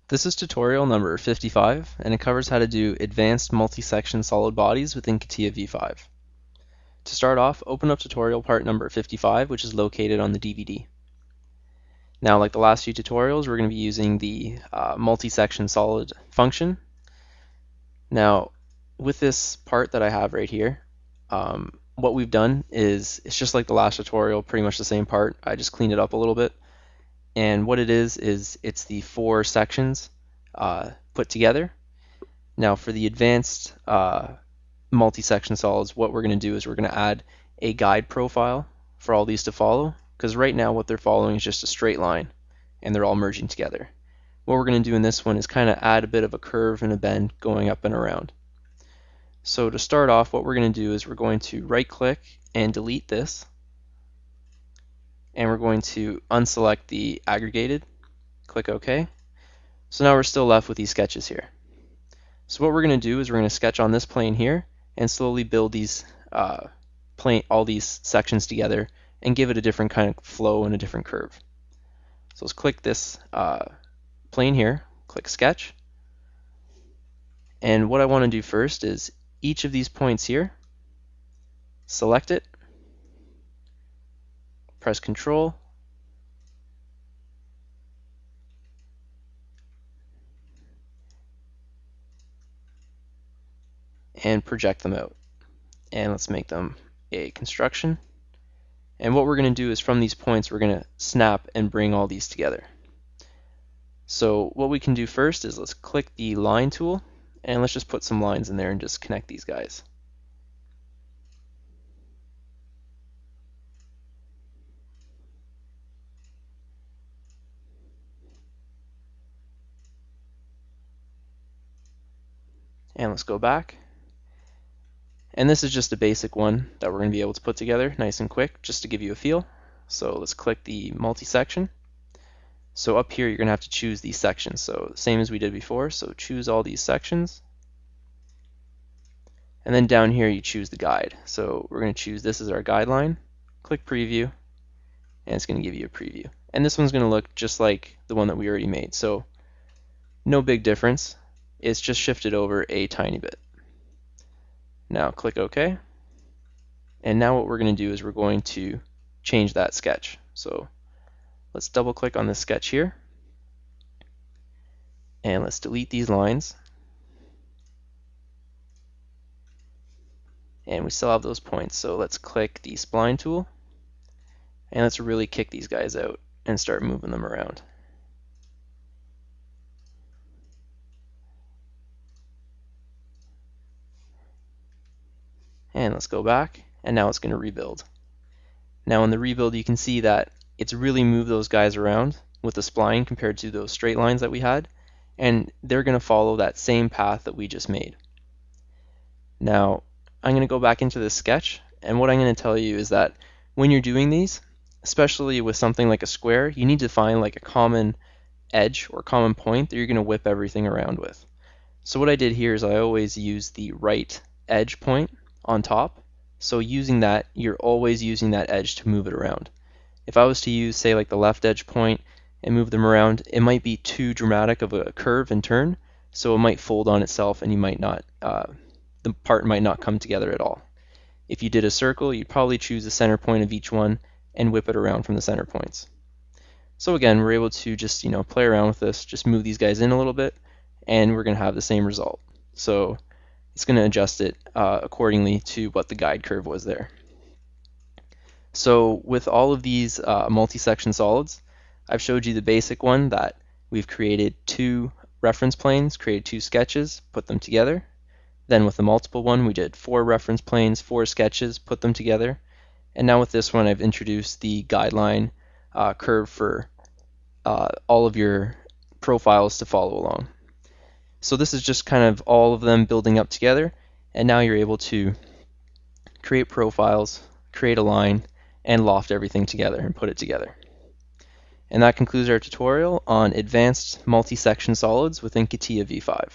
This is tutorial number 55, and it covers how to do advanced multi-section solid bodies within Catia v5. To start off, open up tutorial part number 55, which is located on the DVD. Now, like the last few tutorials, we're going to be using the multi-section solid function. Now, with this part that I have right here, what we've done is, it's just like the last tutorial, pretty much the same part. I just cleaned it up a little bit. And what it is it's the 4 sections put together. Now for the advanced multi-section solids, what we're going to do is we're going to add a guide profile for all these to follow, because right now what they're following is just a straight line and they're all merging together. What we're going to do in this one is kind of add a bit of a curve and a bend going up and around. So to start off, what we're going to do is we're going to right click and delete this, and we're going to unselect the aggregated, click OK. So now we're still left with these sketches here. So what we're going to do is we're going to sketch on this plane here and slowly build these all these sections together and give it a different kind of flow and a different curve. So let's click this plane here, click sketch, and what I want to do first is each of these points here, select it, press Control, and project them out. And let's make them a construction. And what we're going to do is from these points we're going to snap and bring all these together. So what we can do first is let's click the line tool and let's just put some lines in there and just connect these guys. And let's go back. And this is just a basic one that we're going to be able to put together nice and quick, just to give you a feel. So let's click the multi-section. So up here you're going to have to choose these sections. So same as we did before, so choose all these sections. And then down here you choose the guide. So we're going to choose this as our guideline. Click preview, and it's going to give you a preview. And this one's going to look just like the one that we already made. So no big difference. It's just shifted over a tiny bit. Now click OK. And now what we're going to do is we're going to change that sketch. So let's double click on this sketch here. And let's delete these lines. And we still have those points. So let's click the spline tool. And let's really kick these guys out and start moving them around. And let's go back, and now it's going to rebuild. Now in the rebuild you can see that it's really moved those guys around with the spline compared to those straight lines that we had, and they're going to follow that same path that we just made. Now I'm going to go back into this sketch, and what I'm going to tell you is that when you're doing these, especially with something like a square, you need to find like a common edge or common point that you're going to whip everything around with. So what I did here is I always use the right edge point on top. So using that, you're always using that edge to move it around. If I was to use, say, like the left edge point and move them around, it might be too dramatic of a curve and turn, so it might fold on itself and you might not, the part might not come together at all. If you did a circle, you'd probably choose the center point of each one and whip it around from the center points. So again, we're able to just play around with this, just move these guys in a little bit, and we're going to have the same result. So it's going to adjust it accordingly to what the guide curve was there. So with all of these multi-section solids, I've showed you the basic one that we've created 2 reference planes, created 2 sketches, put them together. Then with the multiple one, we did 4 reference planes, 4 sketches, put them together. And now with this one, I've introduced the guideline curve for all of your profiles to follow along. So this is just kind of all of them building up together, and now you're able to create profiles, create a line, and loft everything together and put it together. And that concludes our tutorial on advanced multi-section solids within Catia v5.